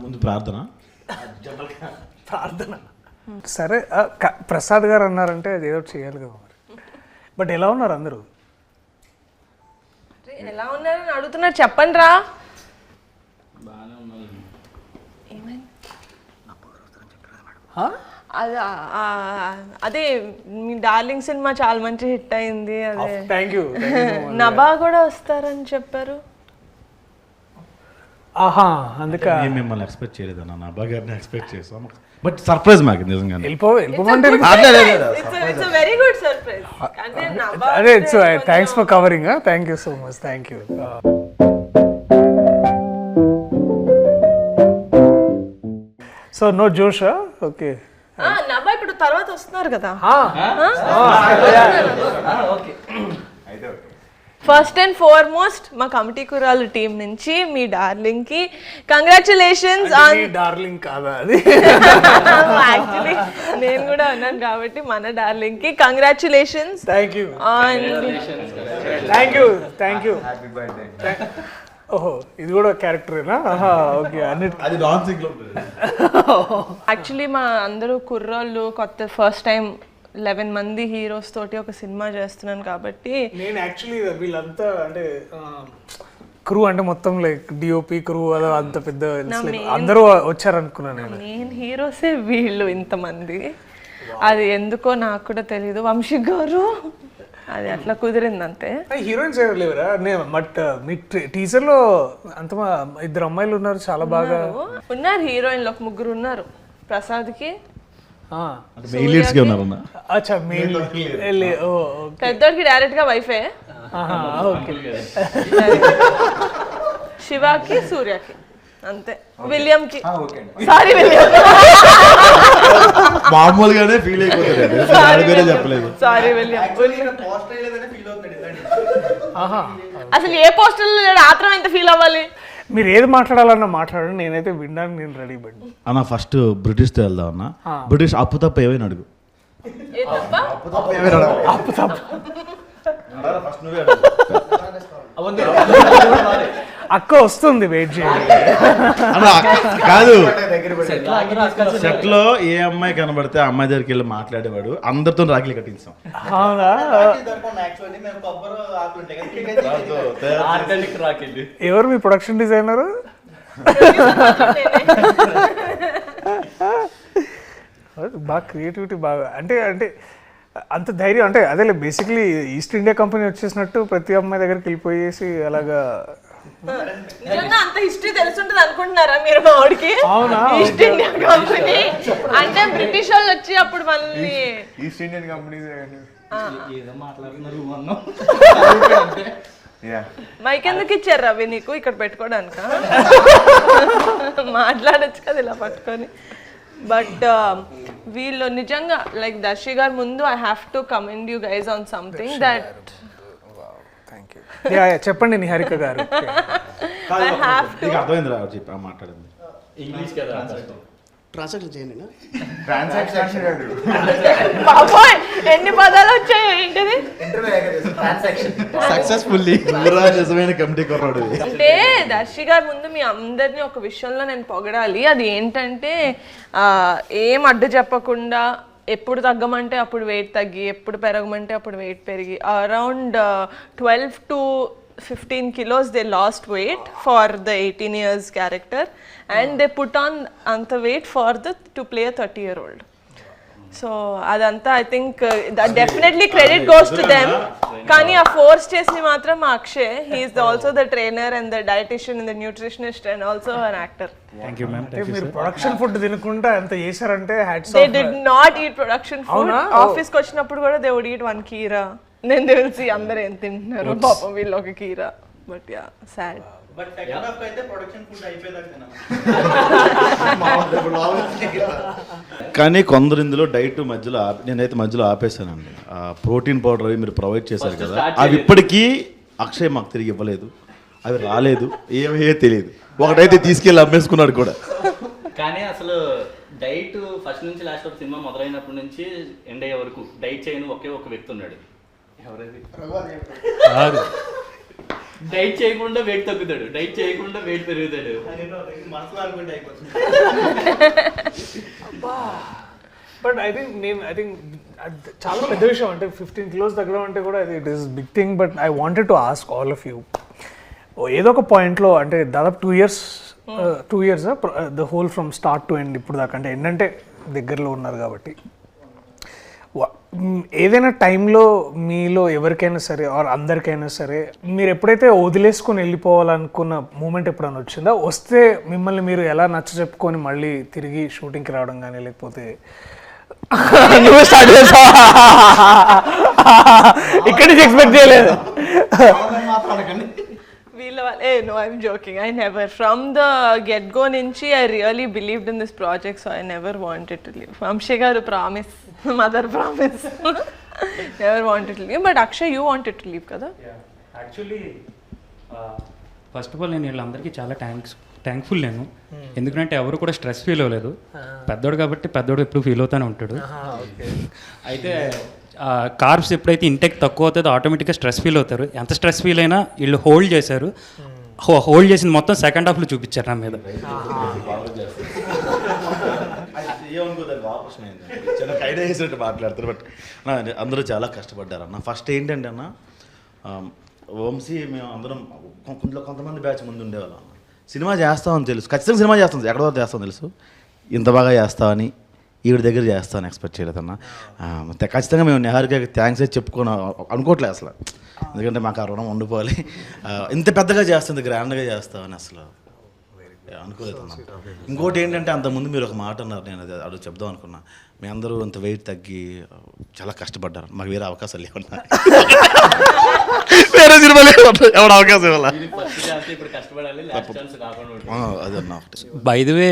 ముందు ప్రార్థన. సరే ప్రసాద్ గారు అన్నారంటే అది ఏదో చేయాలి కదా మరి. బట్ ఎలా ఉన్నారు అందరూ? ఎలా ఉన్నారని అడుగుతున్నారు, చెప్పండి రా. అదే మీ డార్లింగ్ సినిమా చాలా మంచి హిట్ అయింది. అదే థ్యాంక్ యూ. నభా కూడా వస్తారని చెప్పారు. ఆహా, అందుకే మేము మిమ్మల్ని ఎక్స్పెక్ట్ చేయలేదు అన్న, నా బాగా ఎక్స్పెక్ట్ చేసాం. బట్ సర్ప్రైజ్ మాకు నిజంగా. వెళ్ళిపోమంటే వెరీ గుడ్ సర్ప్రైజ్. అదే it's thanks for covering. Thank you so much. Thank you. So no జోషా? ఓకే. నభా ఇప్పుడు తర్వాత వస్తున్నారు కదా. ఫస్ట్ అండ్ ఫార్మోస్ట్ మా కమిటీ కురాలు టీం నుంచి మీ డార్లింగ్ కి కంగ్రాచులేషన్స్ ఆన్. డార్లింగ్ కాదా అది? యాక్చువల్లీ నేను కూడా అన్నాను కాబట్టి మన డార్లింగ్ కి congratulations. Thank you. Thank you. ఓహో, ఇది కూడా క్యారెక్టరేనా? ఓకే. అది డాన్సింగ్ లో యాక్చువల్లీ మా అందరూ కుర్రోళ్ళు కొత్త ఫస్ట్ టైం 11 మంది హీరోస్ తోటి ఒక సినిమా చేస్తున్నాను కాబట్టి నేను యాక్చువల్లీ వీళ్ళంతా అంటే క్రూ అంటే మొత్తం లైక్ డిఓపి క్రూ అదో అంత పెద్ద అందరూ వచ్చారనుకున్నాను నేను. మెయిన్ హీరోసే వీళ్ళు ఇంతమంది. అది ఎందుకో నాకు కూడా తెలియదు. వంశీ గారు అది అట్లా కుదిరింది అంతే. హీరోయిన్స్ ఎవరు లేవరా? బట్ మీ టీజర్ లో అంత 2 అమ్మాయిలు ఉన్నారు, చాలా బాగా ఉన్నారు. హీరోయిన్లు ఒక 3 ఉన్నారు. ప్రసాద్ కి పెద్దోడికి డైరెక్ట్ గా వైఫే. శివాకి సూర్యకి అంతే. విలియం కి సారీ విలియం మామూలుగానే ఫీల్ అయిపోతాడు. చెప్పలేదు సారీ విలియం. అసలు ఏ పోస్టర్ ఆత్రం ఎంత ఫీల్ అవ్వాలి? మీరు ఏది మాట్లాడాలన్నా మాట్లాడండి, నేనైతే వినడానికి నేను రెడీ పడి. అన్న ఫస్ట్ బ్రిటిష్ తో వెళ్దాం అన్న. బ్రిటిష్ అప్పు తప్ప ఏమైనా అడుగు. అక్క వస్తుంది, వెయిట్ చేయండి. కాదు, సెట్ లో ఏ అమ్మాయి కనబడితే ఆ అమ్మాయి దగ్గరికి వెళ్ళి మాట్లాడేవాడు. అందరితో రాఖీలు కట్టించాం. ఎవరు మీ ప్రొడక్షన్ డిజైనర్? బాగా క్రియేటివిటీ బాగా అంటే అంటే అంత ధైర్యం అంటే అదే బేసిక్లీ ఈస్ట్ ఇండియా కంపెనీ వచ్చేసినట్టు ప్రతి అమ్మాయి దగ్గరికి వెళ్ళిపోయేసి అలాగా. నిజంగా అంత హిస్టరీ తెలుసుంటది అనుకుంటున్నారా మీరు? మా వాడికి ఈస్ట్ ఇండియా కంపెనీ అంటే బ్రిటిష్ వాళ్ళు వచ్చి అప్పుడు మనల్ని ఈస్ట్ ఇండియన్ కంపెనీ మైక్ ఎందుకు ఇచ్చారు రవి నీకు ఇక్కడ పెట్టుకోవడానిక? మాట్లాడచ్చు కదా ఇలా పట్టుకొని. బట్ వీళ్ళు నిజంగా లైక్ దర్శి గారు ముందు I have to commend you guys on something that. చెప్పండి నిహారిక గారు. అర్థమైంది రా మాట్లాడింది ఇంగ్లీష్ కదా. ట్రాన్సాక్షన్ చేయండి. బాబోయ్ ఎన్ని పదాలు వచ్చాయి ఏంటిది? సక్సెస్ఫుల్లీ నిజమైన కమిటీ కొర్రాడు. అంటే దర్శి గారి ముందు మీ అందరినీ ఒక విషయంలో నేను పొగడాలి. అది ఏంటంటే ఏం అడ్డు చెప్పకుండా ఎప్పుడు తగ్గమంటే అప్పుడు వెయిట్ తగ్గి, ఎప్పుడు పెరగమంటే అప్పుడు వెయిట్ పెరిగి around 12 to 15 kilos they lost weight for the 18 years character and they put on anta weight for to play a 30-year-old. So adanta I think that definitely credit goes to them. Kani a force chesni matram Akshay, he is also the trainer and the dietitian and the nutritionist and also an actor. Thank you ma'am. మీరు production food తినకుండా ఎంత చేశారంటే hats off. They did not eat production food. Office కి వచ్చినప్పుడు కూడా they would eat one keera. నేను తెలిసి అందరూ ఏం తింటున్నారు పాపం వీళ్ళు ఒక కీరా. But yeah sad. But second half అయితే ప్రొడక్షన్ ఫుడ్ అయిపోయేదాకా. కానీ కొందరు ఇందులో డైట్ మధ్యలో నేనైతే మధ్యలో ఆపేసానండి. ప్రోటీన్ పౌడర్ అవి మీరు ప్రొవైడ్ చేశారు కదా, అవి ఇప్పటికీ అక్షయ్ మాకు తిరిగి ఇవ్వలేదు. అవి రాలేదు, ఏమయ్యే తెలియదు. ఒకటైతే తీసుకెళ్ళి అమ్మేసుకున్నాడు కూడా. కానీ అసలు డైట్ ఫస్ట్ నుంచి లాస్ట్ వరకు సినిమా మొదలైనప్పటి నుంచి ఎండ్ అయ్యే వరకు డైట్ చేయని ఒకే ఒక వ్యక్తి ఉన్నాడు. ఎవరైతే డైట్ చేయకుండా వెయిట్ తగ్గుతాడు, డైట్ చేయకుండా వెయిట్ పెరుగుతాడు. మనసులో అనుకుంటే అయిపోతుంది. బట్ ఐ థింక్ చాలా పెద్ద విషయం అంటే 15 kilos తగ్గడం అంటే కూడా it is big thing. But I wanted to ask all of you, ఏదో ఒక పాయింట్లో అంటే దాదాపు 2 years the whole from start to end ఇప్పుడు దాకా, అంటే ఏంటంటే దగ్గరలో ఉన్నారు కాబట్టి, ఏదైనా టైంలో మీలో ఎవరికైనా సరే ఆర్ అందరికైనా సరే మీరు ఎప్పుడైతే వదిలేసుకొని వెళ్ళిపోవాలనుకున్న మూమెంట్ ఎప్పుడైనా వచ్చిందా? వస్తే మిమ్మల్ని మీరు ఎలా నచ్చ చెప్పుకొని మళ్ళీ తిరిగి షూటింగ్కి రావడం కానీ, లేకపోతే నువ్వే స్టార్ట్ చేసావా? ఇక్కడి నుంచి ఎక్స్పెక్ట్ చేయలేదు. No, I'm joking. I never. From the get-go nunchi, I really believed in this project, so I never wanted to leave. Vamshi garu promise, mother promise. Never wanted to leave. But Akshay, you wanted to leave, kada? Yeah. Actually, first of all, నేను వీళ్ళందరికీ చాలా thankful నేను, ఎందుకంటే ఎవరు కూడా stress feel అవ్వలేదు. పెద్దోడు కాబట్టి పెద్దోడు ఎప్పుడు ఫీల్ అవుతూనే ఉంటాడు. అయితే కార్బ్స్ ఎప్పుడైతే ఇంటెక్ తక్కువ అవుతుందో ఆటోమేటిక్గా స్ట్రెస్ ఫీల్ అవుతారు. ఎంత స్ట్రెస్ ఫీల్ అయినా వీళ్ళు హోల్డ్ చేశారు. హోల్డ్ చేసింది మొత్తం సెకండ్ హాఫ్లో చూపించారు నా మీద. చిన్న ఐడియా వేసినట్టు మాట్లాడతారు. బట్ అందరూ చాలా కష్టపడ్డారు అన్న. ఫస్ట్ ఏంటంటే అన్న, వంశీ మేము అందరం కొంతమంది బ్యాచ్ ముందు ఉండేవాళ్ళం. సినిమా చేస్తామని తెలుసు, ఖచ్చితంగా సినిమా చేస్తాం, ఎక్కడో చేస్తామని తెలుసు. ఇంత బాగా చేస్తామని ఈవిడ దగ్గర చేస్తామని ఎక్స్పెక్ట్ చేయలేదన్నా. ఖచ్చితంగా మేము నిహారికకి థ్యాంక్స్ అయితే చెప్పుకొని అనుకోవట్లేదు అసలు, ఎందుకంటే మాకు ఆ రుణం ఉండిపోవాలి. ఇంత పెద్దగా చేస్తుంది, గ్రాండ్గా చేస్తామని అసలు అనుకోలేదు అన్న. ఇంకోటి ఏంటంటే అంతకుముందు మీరు ఒక మాట అన్నారు, నేను అది చెప్దాం అనుకున్నా. మీ అందరూ అంత వెయిట్ తగ్గి చాలా కష్టపడ్డారు, మాకు వేరే అవకాశాలు లేవన్నా, వేరే సినిమా లేవన్నా, ఎవరు అవకాశం ఇవ్వాలా అది అన్న. బై ది వే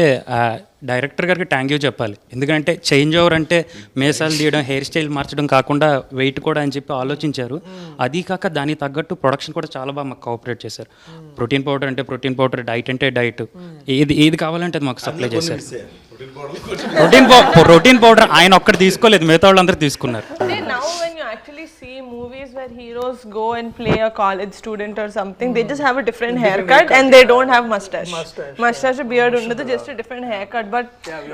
డైరెక్టర్ గారికి థ్యాంక్ యూ చెప్పాలి, ఎందుకంటే చేంజ్ ఓవర్ అంటే మేసాలు తీయడం, హెయిర్ స్టైల్ మార్చడం కాకుండా వెయిట్ కూడా అని చెప్పి ఆలోచించారు. అది కాక దానికి తగ్గట్టు ప్రొడక్షన్ కూడా చాలా బాగా మాకు కోఆపరేట్ చేశారు. ప్రోటీన్ పౌడర్ అంటే ప్రోటీన్ పౌడర్, డైట్ అంటే డైట్, ఏది కావాలంటే అది మాకు సప్లై చేశారు. ప్రోటీన్ పౌడర్ ఆయన ఒక్కటి తీసుకోలేదు, మిగతా వాళ్ళందరూ తీసుకున్నారు. Now when you actually see movies where heroes go and play a college student or something, they just have a different haircut and they don't have mustache beard undadu, just a different haircut. But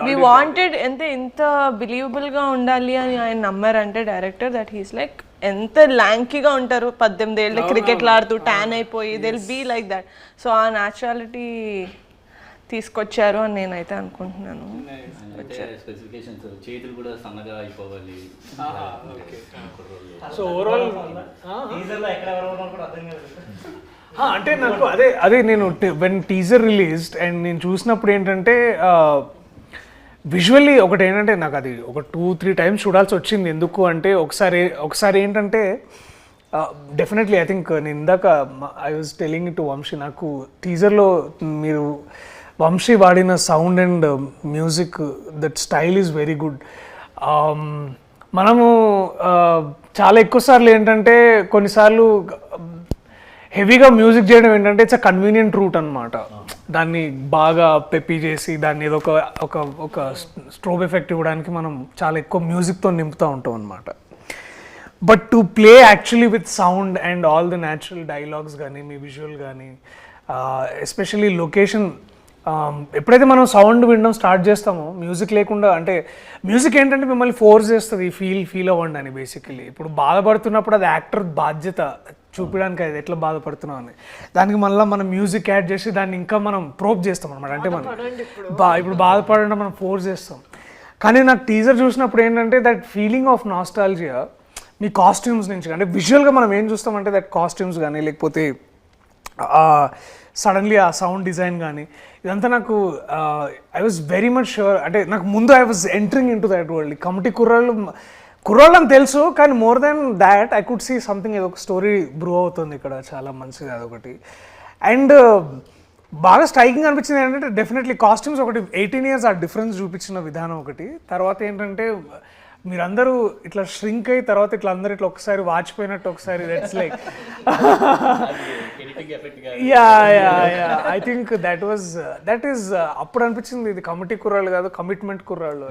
we wanted inta believable ga undali ani ఆయన నమ్మారంటే director, that he's like ఎంత ల్యాంకీగా ఉంటారు, 18 ఏళ్ళ క్రికెట్లు ఆడుతూ tan అయిపోయి, they will be like that. So ఆ న్యాచురాలిటీ తీసుకొచ్చారు అని నేనైతే అనుకుంటున్నాను. స్పెసిఫికేషన్స్, చేతులు కూడా సన్నగా అయిపోవాలి. సో ఓవరాల్ అంటే నాకు అదే నేను వెన్ టీజర్ రిలీజ్డ్ అండ్ నేను చూసినప్పుడు ఏంటంటే విజువల్లీ ఒకటి ఏంటంటే నాకు అది ఒక 2-3 times చూడాల్సి వచ్చింది. ఎందుకు అంటే ఒకసారి ఏంటంటే డెఫినెట్లీ ఐ థింక్ నేను ఇందాక I was telling to Vamsi, నాకు టీజర్లో మీరు వంశీ వాడిన sound and music, that style is very good. మనము చాలా ఎక్కువ సార్లు ఏంటంటే కొన్నిసార్లు హెవీగా మ్యూజిక్ చేయడం ఏంటంటే ఇట్స్ అ కన్వీనియంట్ రూట్ అనమాట. దాన్ని బాగా పెప్పి చేసి దాన్ని ఏదో ఒక స్ట్రోబ్ ఎఫెక్ట్ ఇవ్వడానికి మనం చాలా ఎక్కువ మ్యూజిక్తో నింపుతూ ఉంటాం అనమాట. But to play actually with sound and all the natural dialogues కానీ, మీ విజువల్ కానీ, ఎస్పెషల్లీ లొకేషన్, ఎప్పుడైతే మనం సౌండ్ వినడం స్టార్ట్ చేస్తామో మ్యూజిక్ లేకుండా, అంటే మ్యూజిక్ ఏంటంటే మిమ్మల్ని ఫోర్స్ చేస్తుంది ఫీల్ అవ్వండి అని. బేసికలీ ఇప్పుడు బాధపడుతున్నప్పుడు అది యాక్టర్ బాధ్యత చూపించడానికి, అది ఎట్లా బాధపడుతున్నాం అని. దానికి మళ్ళీ మనం మ్యూజిక్ యాడ్ చేసి దాన్ని ఇంకా మనం ప్రోప్ చేస్తాం అనమాట. అంటే మనం ఇప్పుడు బాధపడడం మనం ఫోర్స్ చేస్తాం. కానీ నాకు టీజర్ చూసినప్పుడు ఏంటంటే that feeling of nostalgia me costumes నుంచి, అంటే విజువల్గా మనం ఏం చూస్తామంటే దట్ కాస్ట్యూమ్స్ కానీ, లేకపోతే సడన్లీ ఆ సౌండ్ డిజైన్ కానీ, ఇదంతా నాకు I was very much sure. అంటే నాకు ముందు I was entering into that world. Committee కుర్రాళ్ళు అని తెలుసు, కానీ more than that I could see something, ఏదో ఒక స్టోరీ బ్రూ అవుతుంది ఇక్కడ, చాలా మంచిది అదొకటి. అండ్ బాగా స్ట్రైకింగ్ అనిపించింది ఏంటంటే డెఫినెట్లీ కాస్ట్యూమ్స్ ఒకటి, 18 years ఆ డిఫరెన్స్ చూపించిన విధానం ఒకటి. తర్వాత ఏంటంటే మీరందరూ ఇట్లా ష్రింక్ అయ్యి తర్వాత ఇట్లా అందరూ ఇట్లా ఒకసారి వాచిపోయినట్టు ఒకసారి, that's like I think that is అప్పుడు అనిపించింది ఇది కమిటీ కుర్రాళ్ళు కాదు, కమిట్మెంట్ కుర్రాళ్ళు.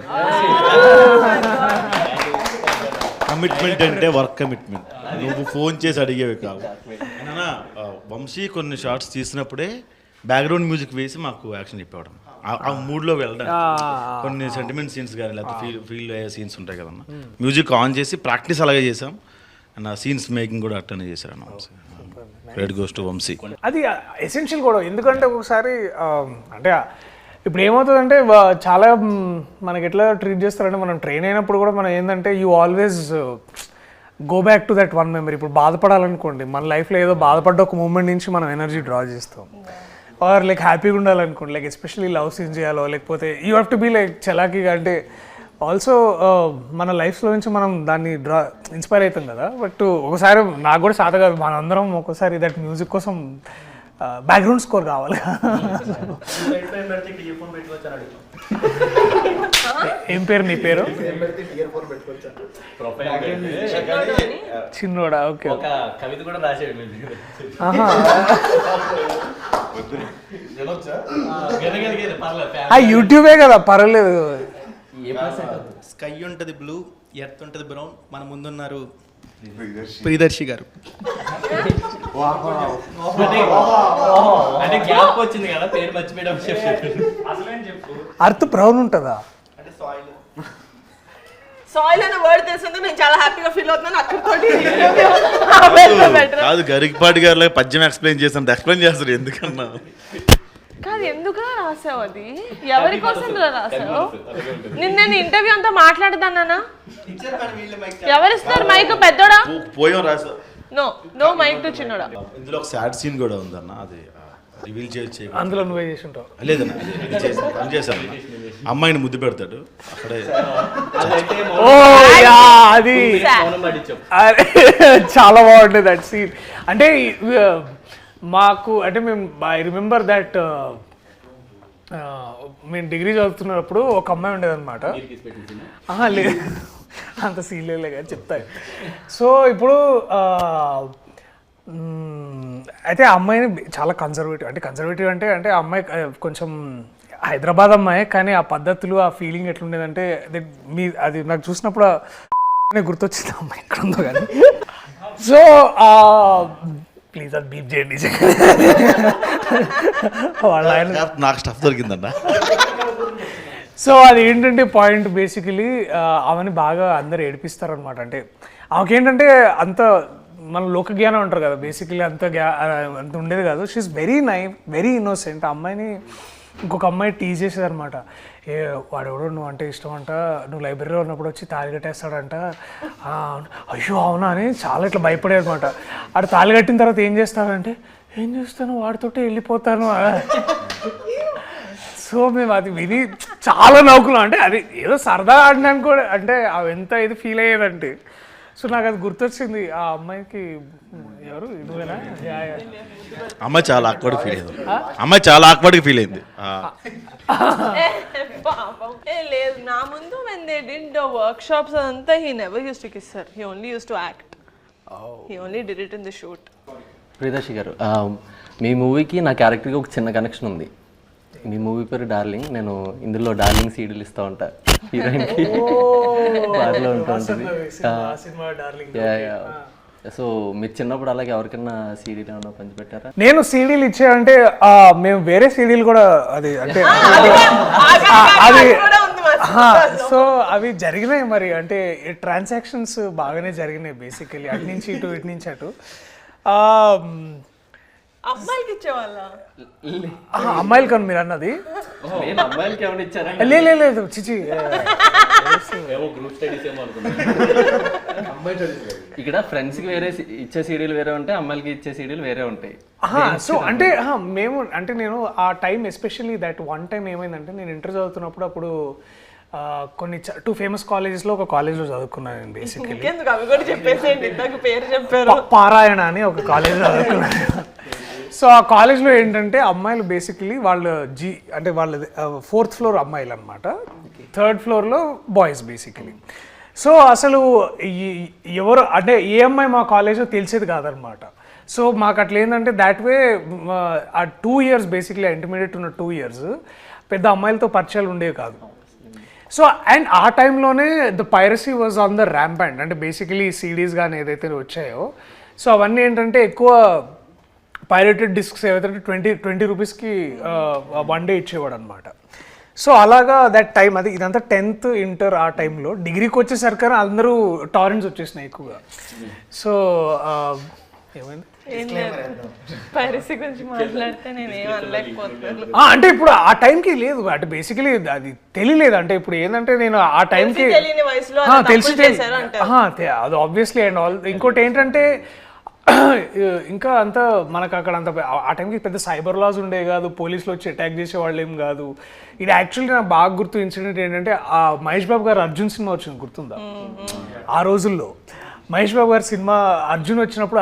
కమిట్మెంట్ అంటే వర్క్ కమిట్మెంట్. నువ్వు ఫోన్ చేసి అడిగేవి కావు. అయినా వంశీ కొన్ని షార్ట్స్ తీసినప్పుడే బ్యాక్గ్రౌండ్ మ్యూజిక్ వేసి మాకు యాక్షన్ చెప్పేవాడు. ఆ మూడ్లో వెళ్ళడం కొన్ని సెంటిమెంట్ సీన్స్ కానీ లేకపోతే ఫీల్ అయ్యే సీన్స్ ఉంటాయి కదన్న, మ్యూజిక్ ఆన్ చేసి ప్రాక్టీస్ అలాగే చేసాం. అండ్ ఆ సీన్స్ మేకింగ్ కూడా అట్టనే చేశారు అన్న Vamsi. Credit goes to Vamsi. అది ఎసెన్షియల్ కూడా, ఎందుకంటే ఒకసారి అంటే ఇప్పుడు ఏమవుతుందంటే చాలా మనకి ఎట్లా ట్రీట్ చేస్తారంటే, మనం ట్రైన్ అయినప్పుడు కూడా మనం ఏంటంటే you always go back to that one memory. ఇప్పుడు బాధపడాలనుకోండి, మన లైఫ్లో ఏదో బాధపడ్డ ఒక మూమెంట్ నుంచి మనం ఎనర్జీ డ్రా చేస్తాం. ఆర్ లైక్ హ్యాపీగా ఉండాలనుకోండి, లైక్ ఎస్పెషల్లీ లవ్ సీన్ చేయాలో లేకపోతే you have to be like చలాకీగా. అంటే ఆల్సో మన లైఫ్లో నుంచి మనం దాన్ని ఇన్స్పైర్ అవుతాం కదా. బట్ ఒకసారి నాకు కూడా సాధ కాదు, మనందరం ఒక్కోసారి దట్ మ్యూజిక్ కోసం బ్యాక్గ్రౌండ్ స్కోర్ కావాలి. ఏం పేరు నీ పేరు? చిన్నోడా? ఓకే. ఒక కవిత కూడా రాసాడు మీరు. యూట్యూబే కదా, పర్వాలేదు. స్కై ఉంటుంది బ్లూ, ఎర్త్ ఉంటుంది బ్రౌన్, మన ముందున్నారు ప్రియదర్శి గారు. అంటే గ్యాప్ వచ్చింది కదా, పేరు మర్చిపోయడం. అర్త్ బ్రౌన్ ఉంటుందా? అంటే సాయిల్. సాయిల్ అనే వర్డ్ తెలిసిందో నేను చాలా హ్యాపీగా ఫీల్ అవుతున్నాను. అక్కడితోటి కాదు, గరికపాటి గారు పద్యం ఎక్స్ప్లెయిన్ చేస్తాను, ఎక్స్ప్లెయిన్ చేస్తారు ఎందుకన్నా. కాదు, ఎందుకురా రాసావు? అది ఎవరి కోసం రాసావు? నేను ఇంటర్వ్యూ అంతా మాట్లాడదానా? ఎవరిస్తారు మైక్? పెద్దోడా? పోయం రాసా. నో మైక్ టు చిన్నోడా. ఇందులో ఒక సాడ్ సీన్ కూడా ఉందన్న, అది రివీల్ చేయొచ్చు. అందులో నువ్వే చేసి ఉంటావు. లేదన్న, పని చేశాను. అమ్మాయిని ముద్దు పెడతాడు అక్కడే. అది చాలా బాగుంటుంది దట్ సీన్. అంటే మాకు అంటే మేము ఐ రిమెంబర్ దట్ మేము డిగ్రీ చదువుతున్నప్పుడు ఒక అమ్మాయి ఉండేదన్నమాట. లేదు, అంత సీన్లే కానీ చెప్తాయి. సో ఇప్పుడు అయితే ఆ అమ్మాయిని చాలా కన్జర్వేటివ్ అంటే ఆ అమ్మాయి కొంచెం హైదరాబాద్ అమ్మాయి, కానీ ఆ పద్ధతులు ఆ ఫీలింగ్ ఎట్లుండేదంటే అది నాకు చూసినప్పుడు గుర్తొచ్చింది అమ్మాయి ఎక్కడ ఉందో కానీ. సో ప్లీజ్ అది బీప్ చేయండి. నాకు స్టఫ్ దొరికిందన్న. సో అది ఏంటంటే పాయింట్ బేసికలీ ఆమెని బాగా అందరు ఏడిపిస్తారనమాట. అంటే ఆమెకేంటంటే అంత మన లోక జ్ఞానం అంటారు కదా, బేసికలీ అంత ఉండేది కాదు. She is very innocent. ఆ అమ్మాయిని ఇంకొక అమ్మాయి టీజ్ చేసేది అనమాట. వాడెవడో నువ్వు అంటే ఇష్టం అంట, నువ్వు లైబ్రరీలో ఉన్నప్పుడు వచ్చి తాళి కట్టేస్తాడంట. అయ్యో అవునా అని చాలా ఇట్లా భయపడేది అనమాట. ఆడు తాళి కట్టిన తర్వాత ఏం చేస్తాడంటే, ఏం చేస్తాను వాడితోటే వెళ్ళిపోతాను. సో మేము అది విని చాలా నవ్వుకున్నాం. అంటే అది ఏదో సరదా ఆడినాను కూడా, అంటే అవి ఎంత ఇది ఫీల్ అయ్యేదంటే. సో నాకు అది గుర్తొచ్చింది. ఆ అమ్మాయికి ఎవరు నువ్వేనా? అమ్మాయి చాలా ఆక్వర్డ్ ఫీల్ అయింది. లేదు, నా ముందు when they did the workshops అదంతా he never used to kiss her. He only used to act. He only did it in the shoot. Priyadarshi గారు, మీ మూవీకి నా క్యారెక్టర్కి ఒక చిన్న కనెక్షన్ ఉంది. మీ మూవీ పేరు డార్లింగ్. నేను ఇందులో డార్లింగ్ సీడీలు ఇస్తూ ఉంటా హీరోయిన్కి. బార్లో ఉంటూ ఉంటుంది. సో మీరు చిన్నప్పుడు అలాగే ఎవరికైనా సీడీలు ఏమన్నా పంచిపెట్టారా? నేను సీడీలు ఇచ్చానంటే మేము వేరే సీడీలు కూడా అది అంటే అది సో అవి జరిగినాయి మరి. అంటే ట్రాన్సాక్షన్స్ బాగానే జరిగినాయి బేసికలీ, అటు నుంచి ఇటు ఇటు నుంచి అటు. అమ్మాయికి ఇచ్చేవాళ్ళ? అమ్మాయిలు కానీ మీరు అన్నది అమ్మాయిలకి ఏమైనా ఇచ్చారా? లేదు చిచి. ఇక్కడ ఫ్రెండ్స్ కి వేరే ఇచ్చే సీడీలు వేరే ఉంటాయి, అమ్మాయిలకి ఇచ్చే సీడీలు వేరే ఉంటాయి. సో అంటే నేను ఆ time especially that one time ఏమైందంటే, నేను ఇంటర్ చదువుతున్నప్పుడు అప్పుడు కొన్ని 2 ఫేమస్ కాలేజెస్లో ఒక కాలేజ్లో చదువుకున్నాను నేను బేసికలీ. అవి కూడా చెప్పేసేయండి, నాకు పేరు చెప్పారు. పారాయణ అని ఒక కాలేజ్లో చదువుకున్నాను. సో ఆ కాలేజ్లో ఏంటంటే అమ్మాయిలు బేసికలీ వాళ్ళు అంటే వాళ్ళది 4th ఫ్లోర్ అమ్మాయిలు అనమాట, 3rd ఫ్లోర్లో బాయ్స్ బేసికలీ. సో అసలు ఎవరు అంటే ఏ అమ్మాయి మా కాలేజ్లో తెలిసేది కాదనమాట. సో మాకు అట్లా ఏంటంటే దాట్ వే ఆ 2 years బేసిక్లీ ఇంటర్మీడియట్ ఉన్న 2 years పెద్ద అమ్మాయిలతో పరిచయాలు ఉండేవి కాదు. సో అండ్ ఆ టైంలోనే the piracy was on the ramp and అంటే బేసికలీ సీడీస్ కానీ ఏదైతే వచ్చాయో సో అవన్నీ ఏంటంటే ఎక్కువ పైరేటెడ్ డిస్క్స్ ఏవైతే 20 రూపీస్కి 1 డే ఇచ్చేవాడు అనమాట. సో అలాగా దట్ టైం అది ఇదంతా 10th ఇంటర్ ఆ టైంలో. డిగ్రీకి వచ్చేసరికి అందరూ టారెంట్స్ వచ్చేసినాయి ఎక్కువగా. సో ఏమైంది పైరసీ గురించి మాట్లాడితే నేను ఏం అనలేకపోతున్నాను. అంటే ఇప్పుడు ఆ టైంకి లేదు అంటే బేసికలీ అది తెలియలేదు. అంటే ఇప్పుడు ఏంటంటే నేను ఆ టైంకి తెలియని వయసులో అలా తెలిసి తప్పులు చేశారు అంటారు. అది ఆబ్వియస్లీ అండ్ ఆల్. ఇంకోటి ఏంటంటే ఇంకా అంత మనకు అక్కడ అంత ఆ టైంకి పెద్ద సైబర్ లాస్ ఉండే కాదు, పోలీసులు వచ్చి అటాక్ చేసే వాళ్ళు ఏం కాదు. ఇది యాక్చువల్లీ నాకు బాగా గుర్తు ఇన్సిడెంట్ ఏంటంటే ఆ మహేష్ బాబు గారు అర్జున్ సినిమా వచ్చింది గుర్తుందా? ఆ రోజుల్లో మహేష్ బాబు గారి సినిమా అర్జున్ వచ్చినప్పుడు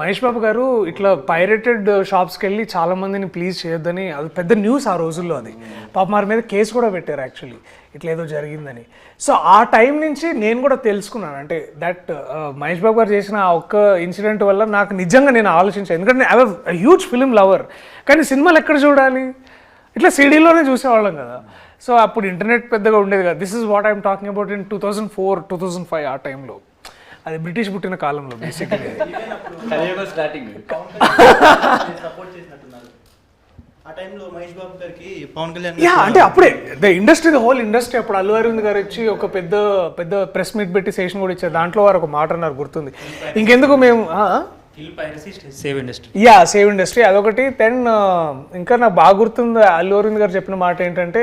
మహేష్ బాబు గారు ఇట్లా పైరేటెడ్ షాప్స్కి వెళ్ళి చాలా మందిని ప్లీజ్ చేయొద్దని, అది పెద్ద న్యూస్ ఆ రోజుల్లో. అది పాప వారి మీద కేసు కూడా పెట్టారు యాక్చువల్లీ ఇట్లా ఏదో జరిగిందని. సో ఆ టైం నుంచి నేను కూడా తెలుసుకున్నాను అంటే దట్ మహేష్ బాబు గారు చేసిన ఆ ఒక్క ఇన్సిడెంట్ వల్ల నాకు నిజంగా నేను ఆలోచించాను. ఎందుకంటే I was huge film lover, కానీ సినిమాలు ఎక్కడ చూడాలి, ఇట్లా సిడీలోనే చూసేవాళ్ళం కదా. సో అప్పుడు ఇంటర్నెట్ పెద్దగా ఉండేది కదా. This is what I'm talking about in 2004, 2005 ఆ టైంలో. అది బ్రిటిష్ పుట్టిన కాలంలో బేసిక్లీ. ఆ టైంలో మహేష్ బాబు గారికి పవన్ కళ్యాణ్ అంటే అప్పుడే the industry, the whole industry. అప్పుడు అల్లు అరవింద్ గారు వచ్చి ఒక పెద్ద పెద్ద ప్రెస్ మీట్ పెట్టి సెషన్ కూడా ఇచ్చారు. దాంట్లో వారు ఒక మాట అన్నారు గుర్తుంది, ఇంకెందుకు మేము సేవ్ ఇండస్ట్రీ. సేవ్ ఇండస్ట్రీ అదొకటి. దెన్ ఇంకా నాకు బాగా గుర్తుంది అల్లు అరవింద్ గారు చెప్పిన మాట ఏంటంటే,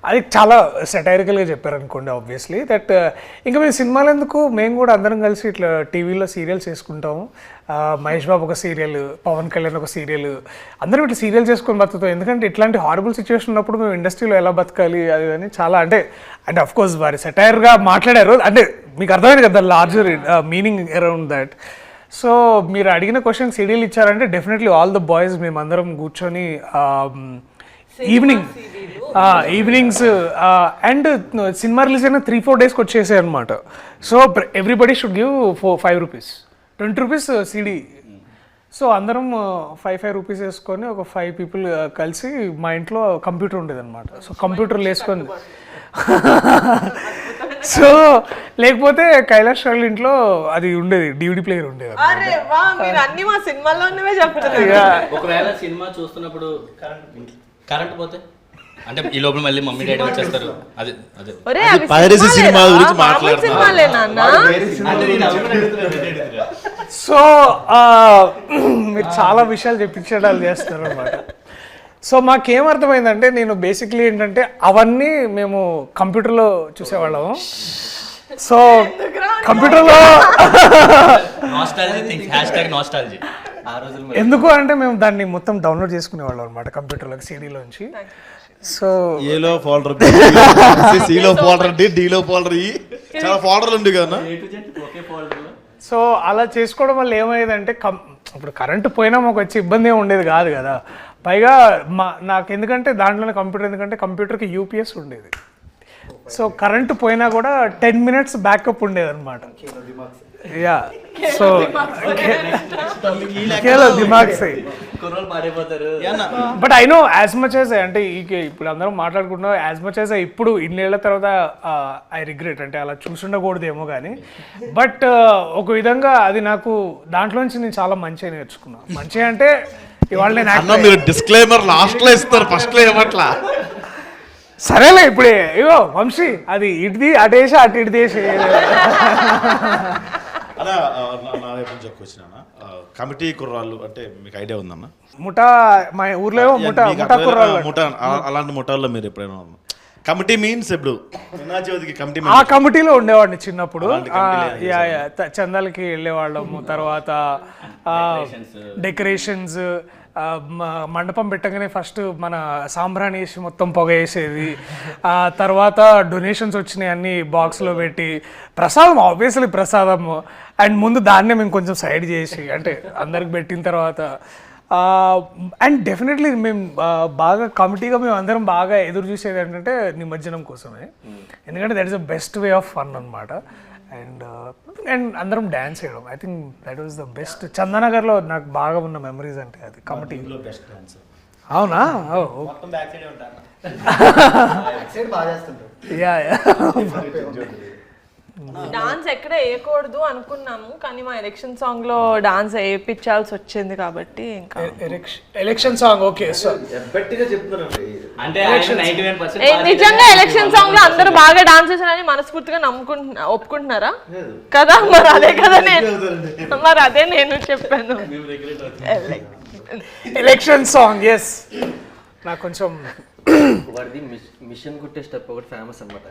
అది చాలా సెటైరికల్గా చెప్పారు అనుకోండి ఆబ్వియస్లీ, దట్ ఇంకా మేము సినిమాలు ఎందుకు, మేము కూడా అందరం కలిసి ఇట్లా టీవీలో సీరియల్స్ చేసుకుంటాము. మహేష్ బాబు ఒక సీరియల్, పవన్ కళ్యాణ్ ఒక సీరియల్, అందరం ఇట్లా సీరియల్ చేసుకొని బతుకుతాం. ఎందుకంటే ఇట్లాంటి హారబుల్ సిచ్యువేషన్ ఉన్నప్పుడు మేము ఇండస్ట్రీలో ఎలా బతకాలి అది అని చాలా అంటే అఫ్ కోర్స్ వారి సెటైర్గా మాట్లాడారు. అంటే మీకు అర్థమైంది కదా larger meaning around that. So మీరు అడిగిన క్వశ్చన్ సీడీలు ఇచ్చారంటే డెఫినెట్లీ ఆల్ ద బాయ్స్ మేమందరం కూర్చొని ఈవినింగ్స్ అండ్ సినిమా రిలీజ్ అయిన 3-4 డేస్కి వచ్చేసాయి అనమాట. So everybody should give 5 rupees, 20 rupees CD. So అందరం 5 రూపీస్ వేసుకొని ఒక 5 పీపుల్ కలిసి మా ఇంట్లో కంప్యూటర్ ఉండేది అనమాట. సో కంప్యూటర్లు వేసుకొని సో లేకపోతే కైలాష్ వాళ్ళ ఇంట్లో అది ఉండేది, డివిడి ప్లేయర్ ఉండేది. అరే వా, మీరు అన్ని మా సినిమాల్లోనే చెప్తున్నారు. ఒకవేళ సినిమా చూస్తున్నప్పుడు కరెంట్ పోతే అంటే ఈ లోపల మళ్ళీ మమ్మీ డాడీ వచ్చేస్తారు. అదే అదే ఒరే, అది అవి పైరసీ సినిమా గురించి మామూలు మాట్లాడుతున్నా. సినిమాలే నాన్న. సో మీరు చాలా విషయాలు చెప్పించడాలు చేస్తారు అనమాట. సో మాకేమర్థమైందంటే, నేను బేసిక్లీ ఏంటంటే అవన్నీ మేము కంప్యూటర్లో చూసేవాళ్ళము. సో కంప్యూటర్లో ఆ రోజులు ఎందుకు అంటే మేము దాన్ని మొత్తం డౌన్లోడ్ చేసుకునేవాళ్ళం అనమాట కంప్యూటర్లోకి, సీడీలోంచి. సో ఏలో ఫోల్డర్, సిలో ఫోల్డర్, డీలో ఫోల్డర్, చాలా ఫోల్డర్లు ఉంది కదా. ఒకే ఫోల్డర్లో సో అలా చేసుకోవడం వల్ల ఏమయ్యేదంటే ఇప్పుడు కరెంటు పోయినా మాకు వచ్చే ఇబ్బంది ఏమి ఉండేది కాదు కదా. పైగా నాకు ఎందుకంటే దాంట్లోనే కంప్యూటర్, ఎందుకంటే కంప్యూటర్కి యూపీఎస్ ఉండేది. సో కరెంటు పోయినా కూడా 10 minutes బ్యాకప్ ఉండేది అనమాట. యా సో దిమాగ్ సై కుర్రోళ్ళు పాడైపోతారు. But I know as much as అంటే ఇప్పుడు అందరం మాట్లాడుకుంటున్నాం, యాజ్ మచ్ యాజ్ ఇప్పుడు ఇన్నేళ్ల తర్వాత ఐ రిగ్రెట్ అంటే అలా చూసుండకూడదేమో కానీ, బట్ ఒక విధంగా అది నాకు దాంట్లోంచి నేను చాలా మంచిగా నేర్చుకున్నాను. మంచిగా అంటే ఇవాళ నేను మీరు డిస్క్లైమర్ లాస్ట్ లో ఇస్తారు, ఫస్ట్ లో ఏమట్లా. సరేలే ఇప్పుడే ఇగో వంశీ అది ఇటుది అటేసి అటు ఇటు దేశం. అలా నా వైపు నుంచి వచ్చిన కమిటీ కుర్రాళ్ళు అంటే మీకు ఐడియా ఉందన్న? ముఠా మా ఊర్లో ముఠా కుర్రాళ్ళు. ముఠా అలాంటి ముఠాల్లో మీరు ఎప్పుడైనా కమిటీ మీన్స్ ఇప్పుడు కమిటీ ఆ కమిటీలో ఉండేవాడిని చిన్నప్పుడు. చందాలకి వెళ్ళేవాళ్ళము, తర్వాత డెకరేషన్స్, మండపం పెట్టగానే ఫస్ట్ మన సాంబ్రాణి వేసి మొత్తం పొగ వేసేది. తర్వాత డొనేషన్స్ వచ్చినాయి అన్ని బాక్స్లో పెట్టి, ప్రసాదం ఆబ్వియస్లీ ప్రసాదము, అండ్ ముందు దాన్నే మేము కొంచెం సైడ్ చేసి అంటే అందరికి పెట్టిన తర్వాత. అండ్ డెఫినెట్లీ మేము బాగా కమిటీగా మేము అందరం బాగా ఎదురు చూసేది ఏంటంటే నిమజ్జనం కోసమే, ఎందుకంటే that is the best way of fun అనమాట. అండ్ అందరం డ్యాన్స్ చేయడం, I think that was the best. చందనగర్లో నాకు బాగా ఉన్న మెమరీస్ అంటే అది కమిటీ. అవునా? మొత్తం బ్యాక్ సైడ్ ఉంటాను. బాగా చేస్తుంటారు. యా డాన్స్ ఎక్కడ వేయకూడదు అనుకున్నాము కానీ మా ఎలక్షన్ సాంగ్ లో డాన్స్ వేయించాల్సి వచ్చింది కాబట్టి ఇంకా ఎలక్షన్ సాంగ్ ఓకే సో గట్టిగా చెప్తున్నానండి. నిజంగా ఎలక్షన్ సాంగ్ లో అందరూ బాగా డాన్స్ చేశారని మనస్ఫూర్తిగా ఒప్పుకుంటున్నారా కదా? మరి అదే నేను చెప్పాను. ఎలక్షన్ సాంగ్ ఎస్ నాకు కొంచెం వాడిది మిషన్ కుట్టే స్టెప్ ఒకటి ఫేమస్ అనమాట.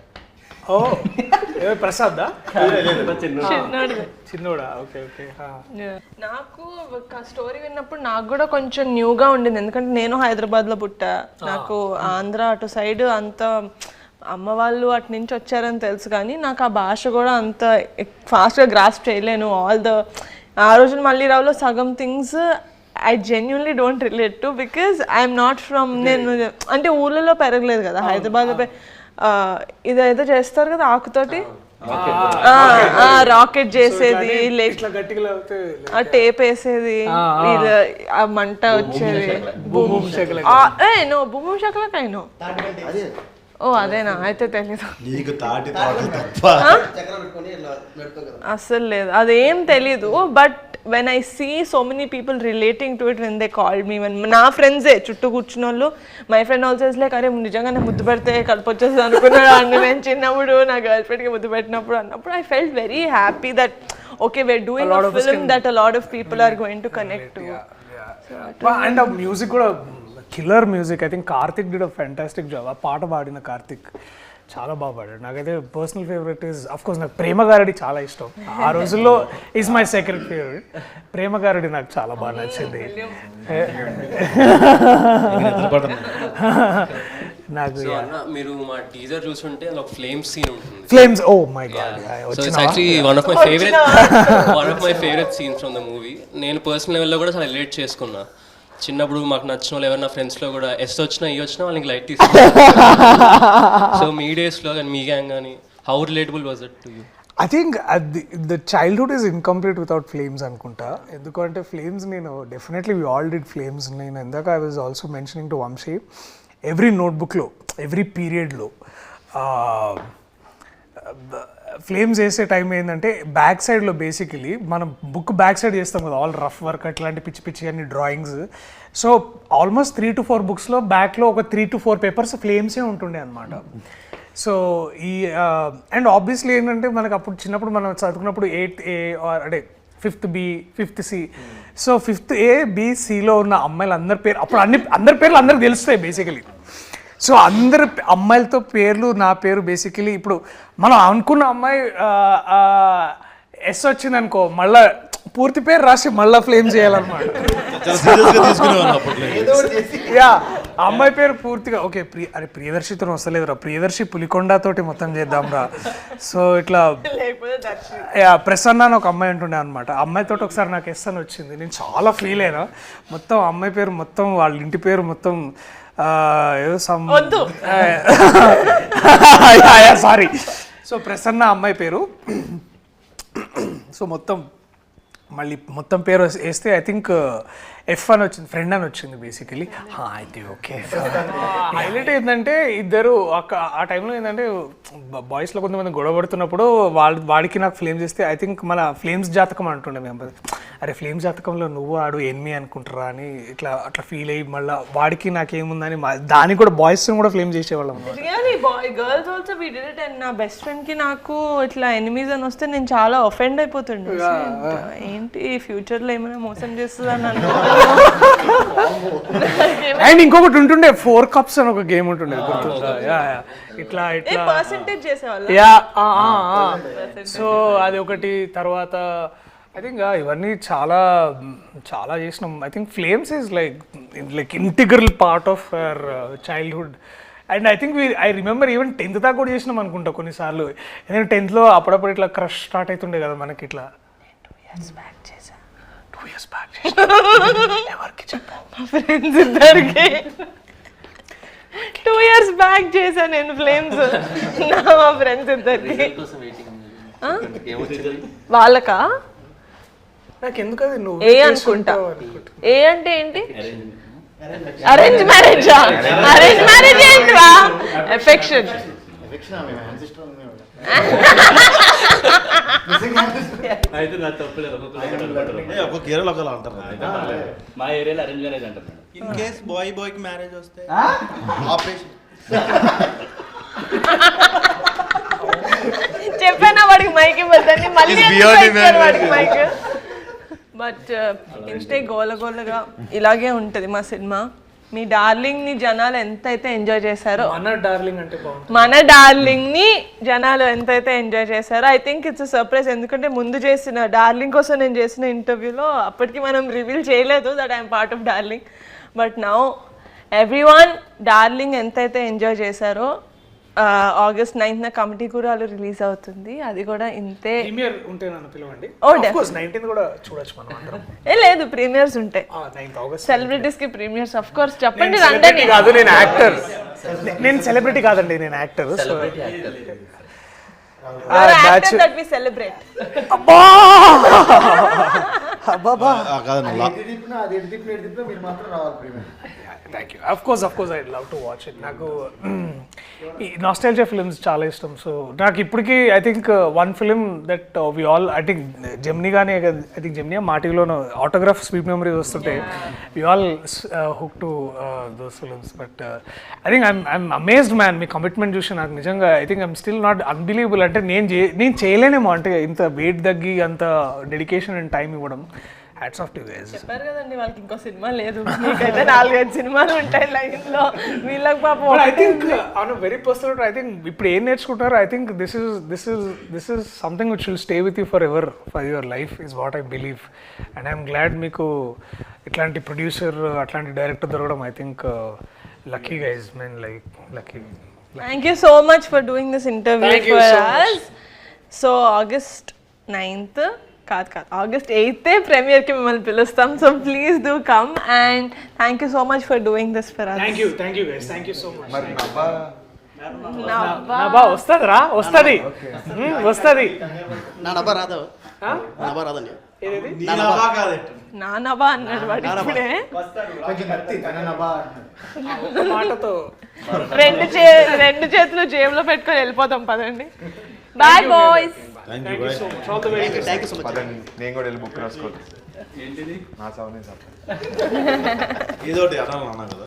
ఓ ప్రసాద్ చిన్నోడిది. చిన్నోడా ఓకే ఓకే నాకు స్టోరీ విన్నప్పుడు నాకు కూడా కొంచెం న్యూగా ఉండింది ఎందుకంటే నేను హైదరాబాద్లో పుట్టా. నాకు ఆంధ్ర అటు సైడ్ అంత అమ్మ వాళ్ళు అటు నుంచి వచ్చారని తెలుసు కానీ నాకు ఆ భాష కూడా అంత ఫాస్ట్గా గ్రాస్ప్ చేయలేను. ఆ రోజున మళ్ళీ రావులో సగం things I genuinely don't relate to because I'm not from నేను అంటే ఊళ్ళలో పెరగలేదు కదా హైదరాబాద్లో. ఇదైతే చేస్తారు కదా ఆకుతోటి రాకెట్ చేసేది టేప్ వేసేది ఆ మంట వచ్చేది భూమి శకలకైనా. ఓ అదేనా అయితే తెలీదు అస్సలు లేదు అదేం తెలీదు. But when I see so many people relating to it when they called me, when నా ఫ్రెండ్సే చుట్టూ కూర్చున్న వాళ్ళు my friend also is like అరే నిజంగానే ముద్దు పెడితే కడుపు వచ్చేస్తుంది అనుకున్నాడు అన్న. నేను చిన్నప్పుడు నా గర్ల్ ఫ్రెండ్కి ముద్దు పెట్టినప్పుడు అన్నప్పుడు I felt very happy that okay we're doing a film that a lot of people are going to connect to. And ఆ మ్యూజిక్ కూడా killer music. I think Karthik did a fantastic job. ఆ పాట పాడిన కార్తిక్ చాలా బాగా పాడాడు. నాకైతే personal favourite is of course నాకు ప్రేమ గారడి చాలా ఇష్టం. ఆ రోజుల్లో ఈజ్ మై సెకండ్ ఫేవరెట్. ప్రేమ గారడి నాకు చాలా బాగా నచ్చింది. నాకు మీరు మా టీజర్ చూసుంటే ఒక ఫ్లేమ్ సీన్ ఉంటుంది. Flames oh my god so it's actually one of my favourite scenes from the movie. నేను పర్సనల్ లెవెల్లో కూడా చాలా రిలేట్ చేసుకున్నా. చిన్నప్పుడు మాకు నచ్చిన వాళ్ళు ఎవరైనా ఫ్రెండ్స్లో కూడా ఎస్ వచ్చినా ఈ వచ్చినా వాళ్ళకి లైట్ తీసుకున్నారు. సో మీ డేస్లో కానీ మీ గ్యాంగ్ కానీ how relatable was it to you? I think the childhood is incomplete without flames అనుకుంటా. ఎందుకంటే ఫ్లేమ్స్ నేను definitely we all did flames. నేను ఇందాక I was also mentioning to Vamshi every నోట్బుక్లో ఎవ్రీ పీరియడ్లో ఫ్లేమ్స్ వేసే టైం ఏంటంటే బ్యాక్ సైడ్లో బేసికలీ మనం బుక్ బ్యాక్ సైడ్ చేస్తాం కదా ఆల్ రఫ్ వర్క్ అట్లాంటి పిచ్చి పిచ్చి అన్ని డ్రాయింగ్స్. సో ఆల్మోస్ట్ 3 to 4 బుక్స్లో బ్యాక్లో ఒక 3 to 4 పేపర్స్ ఫ్లేమ్సే ఉంటుండే అనమాట. సో ఈ అండ్ ఆబ్వియస్లీ ఏంటంటే మనకు అప్పుడు చిన్నప్పుడు మనం చదువుకున్నప్పుడు 8th A అంటే 5th B 5th C. So 5th A B Cలో ఉన్న అమ్మాయిలు అందరి పేరు అప్పుడు అందరి పేర్లు అందరికి తెలుస్తాయి బేసికలీ. సో అందరు అమ్మాయిలతో పేర్లు నా పేరు బేసికలీ ఇప్పుడు మనం అనుకున్న అమ్మాయి ఎస్ వచ్చింది అనుకో మళ్ళా పూర్తి పేరు రాసి మళ్ళీ ఫ్లేమ్ చేయాలన్నమాట. యా అమ్మాయి పేరు పూర్తిగా ఓకే అరే ప్రియదర్శితో వస్తలేదురా ప్రియదర్శి పులికొండతోటి మొత్తం చేద్దాం రా. సో ఇట్లా ప్రసన్న అని ఒక అమ్మాయి ఉంటుండే అనమాట. అమ్మాయితో ఒకసారి నాకు ఎస్ అని వచ్చింది. నేను చాలా ఫీల్ అయినా. మొత్తం అమ్మాయి పేరు మొత్తం వాళ్ళ ఇంటి పేరు మొత్తం సారీ. సో ప్రసన్న అమ్మాయి పేరు. సో మొత్తం పేరు వేస్తే ఐ థింక్ ఎఫ్ అని వచ్చింది, ఫ్రెండ్ అని వచ్చింది బేసికలీ. అయితే ఓకే. హైలైట్ ఏంటంటే ఇద్దరు ఆ టైంలో ఏంటంటే బాయ్స్లో కొంతమంది గొడవ పడుతున్నప్పుడు వాడికి నాకు ఫ్లేమ్స్ ఇస్తే ఐ థింక్ మన ఫ్లేమ్స్ జాతకం అంటుండే మేము. అరే ఫ్లేమ్స్ జాతకంలో నువ్వు ఆడు ఎనిమి అనుకుంటారా అని అట్లా ఫీల్ అయ్యి మళ్ళీ వాడికి నాకేముందని దానికి కూడా బాయ్స్ కూడా ఫ్లేమ్ చేసేవాళ్ళం. Girls also we did it. And నా బెస్ట్ ఫ్రెండ్ కి నాకు ఇట్లా ఎనిమీస్ అని వస్తే నేను చాలా ఒఫెండ్ అయిపోతుండే. ఏంటి ఫ్యూచర్ లో ఏమైనా మోసం చేస్తుందని అండ్ ఇంకొకటి ఉంటుండే 4 cups అని ఒక గేమ్ ఉంటుండే గుర్తుందా? ఇట్లా పర్సెంటేజ్ చేసేవాళ్ళు. సో అది ఒకటి. తర్వాత ఐ థింక్ ఇవన్నీ చాలా చాలా చేసినాం. I think flames is like integral part of our childhood. And I think I remember even 10th దాకా కూడా చేసినాం అనుకుంటా కొన్నిసార్లు. ఎందుకంటే 10thలో అప్పుడప్పుడు ఇట్లా క్రష్ స్టార్ట్ అవుతుండే కదా మనకి. ఇట్లా 2 years back చేసా ఎవరికి చెప్పావు? మా ఫ్రెండ్స్ ఇద్దరికి 2 years back చేసా నేను ఫ్లేమ్స్. మా ఫ్రెండ్స్ ఇద్దరికి. వాళ్ళకా నాకు ఎందుకు అది నువ్వు ఏ అనుకుంటా. ఏ అంటే ఏంటి? Arrange marriage. అరేంజ్ మ్యారేజ్ ఏంట్రా? ఎఫెక్షన్. అయితే నా తప్పులేదు ఒక్కొక్క ఏరియాలో ఒకలా అంటారు కదా. మా ఏరియాలో అరేంజ్ మ్యారేజ్ అంటారు మేడం. ఇన్ కేస్ బాయ్కి మ్యారేజ్ వస్తే ఆపరేషన్. చెప్పానా వాడికి మైక్ ఇవ్వద్దని, మళ్ళీ He's ఎందుకు beyond ఇచ్చారు man. వాడికి మైక్. బట్ ఇంతే గోలగోలగా ఇలాగే ఉంటుంది మా సినిమా. మీ డార్లింగ్ ని జనాలు ఎంతైతే ఎంజాయ్ చేశారో, మన డార్లింగ్ అంటే బాగుంటుంది. మన డార్లింగ్ ని జనాలు ఎంతైతే ఎంజాయ్ చేశారో, ఐ థింక్ ఇట్స్ సర్ప్రైజ్. ఎందుకంటే ముందు చేసిన డార్లింగ్ కోసం నేను చేసిన ఇంటర్వ్యూలో అప్పటికి మనం రివీల్ చేయలేదు that I'm part of darling. But now everyone darling ఎంతైతే ఎంజాయ్ చేశారో, ఆగస్ట్ 9th కమిటీ కూరాలు రిలీజ్ అవుతుంది. అది కూడా ఇంతే. ప్రీమియర్ ఉంటే నన్ను పిలవండి. Oh, Of course, 19th కూడా చూడొచ్చు మనం అందరం. లేదు, ప్రీమియర్స్ ఉంటాయి. 9th August. సెలబ్రిటీస్ కి ప్రీమియర్స్ ఆఫ్ కోర్స్. చెప్పండి నేను రండి. celebrity కాదు, నేను యాక్టర్. నేను సెలబ్రిటీ కాదండి, నేను actor. So that we celebrate. కాదండి thank you. Of course I love to watch it. నాకు ఈ నాస్టాల్జియా ఫిల్మ్స్ చాలా ఇష్టం. సో నాకు ఇప్పటికీ I think one film that we all, I think Gemini కానీ, ఐ థింక్ జెమినీ మా టీవీలోనూ ఆటోగ్రాఫ్ స్వీట్ మెమరీస్ వస్తుంటే we all hook to those films. But I think I'm amazed man. మీ కమిట్మెంట్ చూసి నాకు నిజంగా I think I'm still not unbelievable. అంటే నేను చేయలేనేమో, అంటే ఇంత వెయిట్ తగ్గి అంత డెడికేషన్ అండ్ టైం ఇవ్వడం. Hats off to guys. చెప్పారు కదండి వాళ్ళకి ఇంకో సినిమా లేదు, మీకైతే 4-5 సినిమాలు ఉంటాయి లైన్ లో. వీళ్ళకి పాపం I think on very personal, I think ఇప్పుడు ఏం నేర్చుకుంటారో, I think this is something which will stay with you forever, for your life is what I believe. And I'm glad మీకు ఇట్లాంటి ప్రొడ్యూసర్, అట్లాంటి director దొరకడం. I think lucky guys, men like lucky. Thank you so much for doing this interview Thank you for so much. us. So August 9th కాదు August 8th ప్రీమియర్కి మిమ్మల్ని పిలుస్తాం. So please do come and thank you so much for doing this for us. Thank you guys, thank you so much. Nabha వస్తుందిరా, వస్తుంది. నా నబ్బా రాదా? నబ్బా రాదండి. నా నభా అన్నాడు వాడు ఇప్పుడే. మాటతో రెండు చేతులు జేబులో పెట్టుకొని వెళ్ళిపోతాం. పదండి. Bye boys. Thank you so much. All the very best. Thank you so much. నేను కూడా వెళ్ళి బుక్ రాసుకోవాలి. ఏంటిది? నా సౌనే సార్ ఏదో ఒకటి అన్నా కదా.